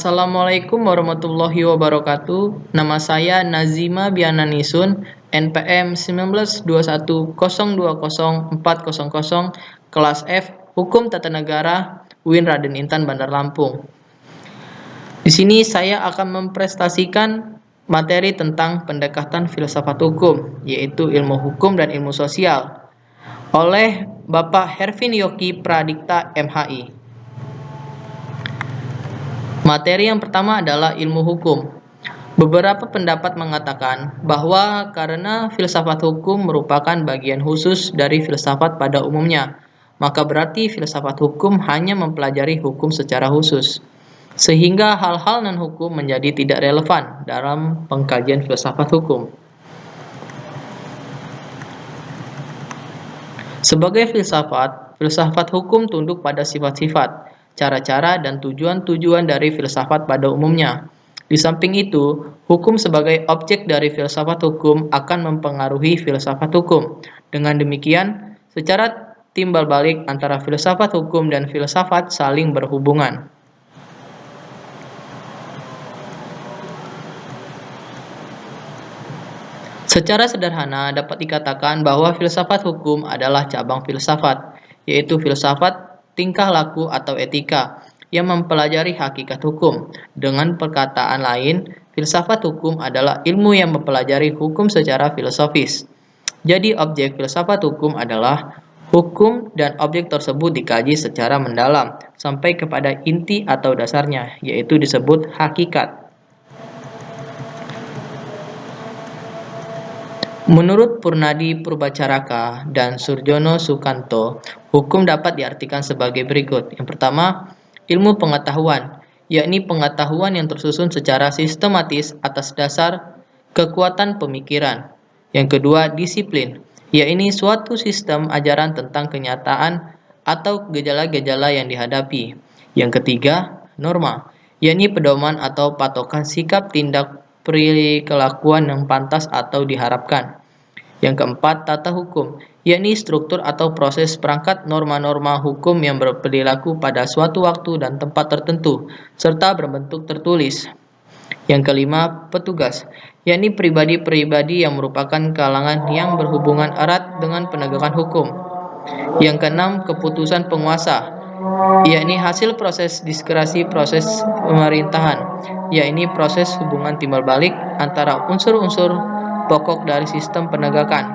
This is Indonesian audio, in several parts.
Assalamualaikum warahmatullahi wabarakatuh. Nama saya Nazima Biananisun, NPM 1921020400, kelas F, Hukum Tata Negara, UIN Raden Intan Bandar Lampung. Di sini saya akan mempresentasikan materi tentang pendekatan filsafat hukum, yaitu ilmu hukum dan ilmu sosial, oleh Bapak Hervin Yoki Pradikta, MHI. Materi yang pertama adalah ilmu hukum. Beberapa pendapat mengatakan bahwa karena filsafat hukum merupakan bagian khusus dari filsafat pada umumnya, maka berarti filsafat hukum hanya mempelajari hukum secara khusus, sehingga hal-hal non-hukum menjadi tidak relevan dalam pengkajian filsafat hukum. Sebagai filsafat hukum tunduk pada sifat-sifat, cara-cara, dan tujuan-tujuan dari filsafat pada umumnya. Di samping itu, hukum sebagai objek dari filsafat hukum akan mempengaruhi filsafat hukum. Dengan demikian, secara timbal balik antara filsafat hukum dan filsafat saling berhubungan. Secara sederhana dapat dikatakan bahwa filsafat hukum adalah cabang filsafat, yaitu filsafat tingkah laku atau etika, yang mempelajari hakikat hukum. Dengan perkataan lain, filsafat hukum adalah ilmu yang mempelajari hukum secara filosofis. Jadi objek filsafat hukum adalah hukum dan objek tersebut dikaji secara mendalam, sampai kepada inti atau dasarnya, yaitu disebut hakikat. Menurut Purnadi Purbacaraka dan Surjono Sukanto, hukum dapat diartikan sebagai berikut. Yang pertama, ilmu pengetahuan, yakni pengetahuan yang tersusun secara sistematis atas dasar kekuatan pemikiran. Yang kedua, disiplin, yakni suatu sistem ajaran tentang kenyataan atau gejala-gejala yang dihadapi. Yang ketiga, norma, yakni pedoman atau patokan sikap tindak perilakuan yang pantas atau diharapkan. Yang keempat, tata hukum, yakni struktur atau proses perangkat norma-norma hukum yang berperilaku pada suatu waktu dan tempat tertentu, serta berbentuk tertulis. Yang kelima, petugas, yakni pribadi-pribadi yang merupakan kalangan yang berhubungan erat dengan penegakan hukum. Yang keenam, keputusan penguasa, yakni hasil proses diskresi proses pemerintahan, yakni proses hubungan timbal balik antara unsur-unsur pokok dari sistem penegakan.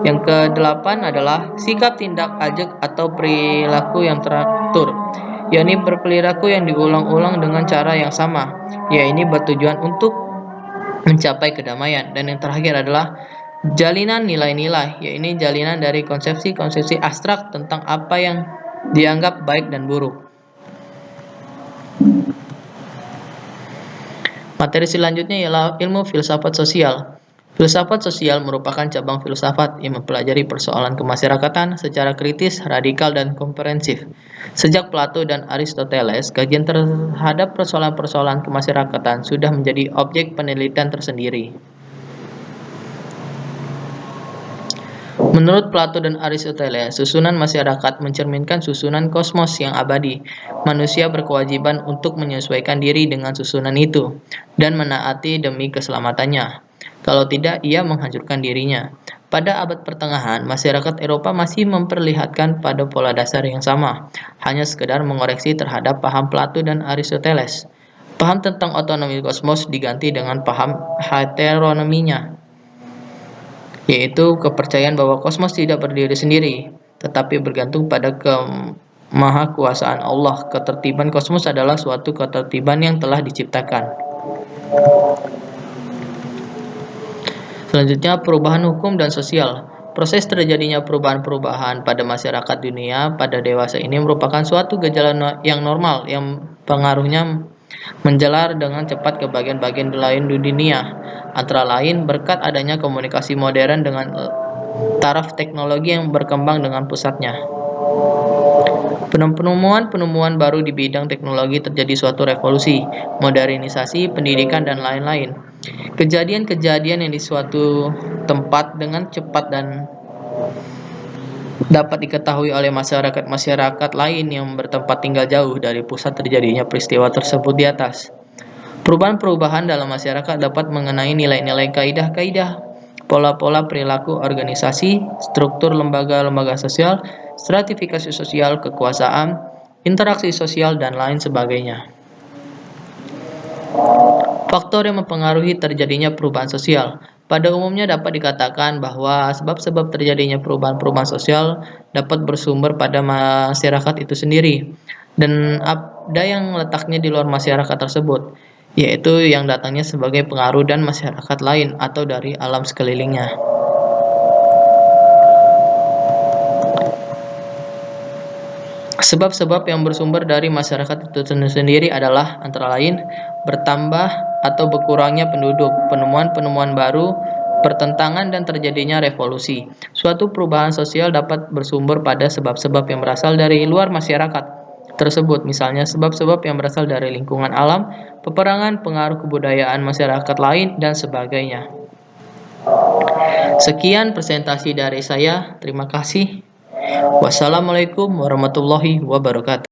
Yang kedelapan adalah sikap tindak ajak atau perilaku yang teratur, yakni berperilaku yang diulang-ulang dengan cara yang sama, yakni bertujuan untuk mencapai kedamaian. Dan yang terakhir adalah jalinan nilai-nilai, yakni jalinan dari konsepsi-konsepsi abstrak tentang apa yang dianggap baik dan buruk. Materi selanjutnya ialah ilmu filsafat sosial. Filsafat sosial merupakan cabang filsafat yang mempelajari persoalan kemasyarakatan secara kritis, radikal, dan komprehensif. Sejak Plato dan Aristoteles, kajian terhadap persoalan-persoalan kemasyarakatan sudah menjadi objek penelitian tersendiri. Menurut Plato dan Aristoteles, susunan masyarakat mencerminkan susunan kosmos yang abadi. Manusia berkewajiban untuk menyesuaikan diri dengan susunan itu dan menaati demi keselamatannya. Kalau tidak, ia menghancurkan dirinya. Pada abad pertengahan, masyarakat Eropa masih memperlihatkan pada pola dasar yang sama, hanya sekedar mengoreksi terhadap paham Plato dan Aristoteles. Paham tentang otonomi kosmos diganti dengan paham heteronominya, yaitu kepercayaan bahwa kosmos tidak berdiri sendiri, tetapi bergantung pada kemahakuasaan Allah. Ketertiban kosmos adalah suatu ketertiban yang telah diciptakan. Selanjutnya, perubahan hukum dan sosial. Proses terjadinya perubahan-perubahan pada masyarakat dunia pada dewasa ini merupakan suatu gejala yang normal yang pengaruhnya menjalar dengan cepat ke bagian-bagian lain di dunia, antara lain berkat adanya komunikasi modern dengan taraf teknologi yang berkembang dengan pesatnya. Penemuan-penemuan baru di bidang teknologi terjadi suatu revolusi, modernisasi, pendidikan, dan lain-lain. Kejadian-kejadian yang di suatu tempat dengan cepat dan dapat diketahui oleh masyarakat-masyarakat lain yang bertempat tinggal jauh dari pusat terjadinya peristiwa tersebut di atas. Perubahan-perubahan dalam masyarakat dapat mengenai nilai-nilai kaidah-kaidah, pola-pola perilaku organisasi, struktur lembaga-lembaga sosial, stratifikasi sosial, kekuasaan, interaksi sosial, dan lain sebagainya. Faktor yang mempengaruhi terjadinya perubahan sosial. Pada umumnya dapat dikatakan bahwa sebab-sebab terjadinya perubahan-perubahan sosial dapat bersumber pada masyarakat itu sendiri, dan ada yang letaknya di luar masyarakat tersebut, yaitu yang datangnya sebagai pengaruh dan masyarakat lain atau dari alam sekelilingnya. Sebab-sebab yang bersumber dari masyarakat itu sendiri adalah antara lain bertambah atau berkurangnya penduduk, penemuan-penemuan baru, pertentangan dan terjadinya revolusi. Suatu perubahan sosial dapat bersumber pada sebab-sebab yang berasal dari luar masyarakat tersebut, misalnya sebab-sebab yang berasal dari lingkungan alam, peperangan, pengaruh kebudayaan masyarakat lain, dan sebagainya. Sekian presentasi dari saya. Terima kasih. Wassalamualaikum warahmatullahi wabarakatuh.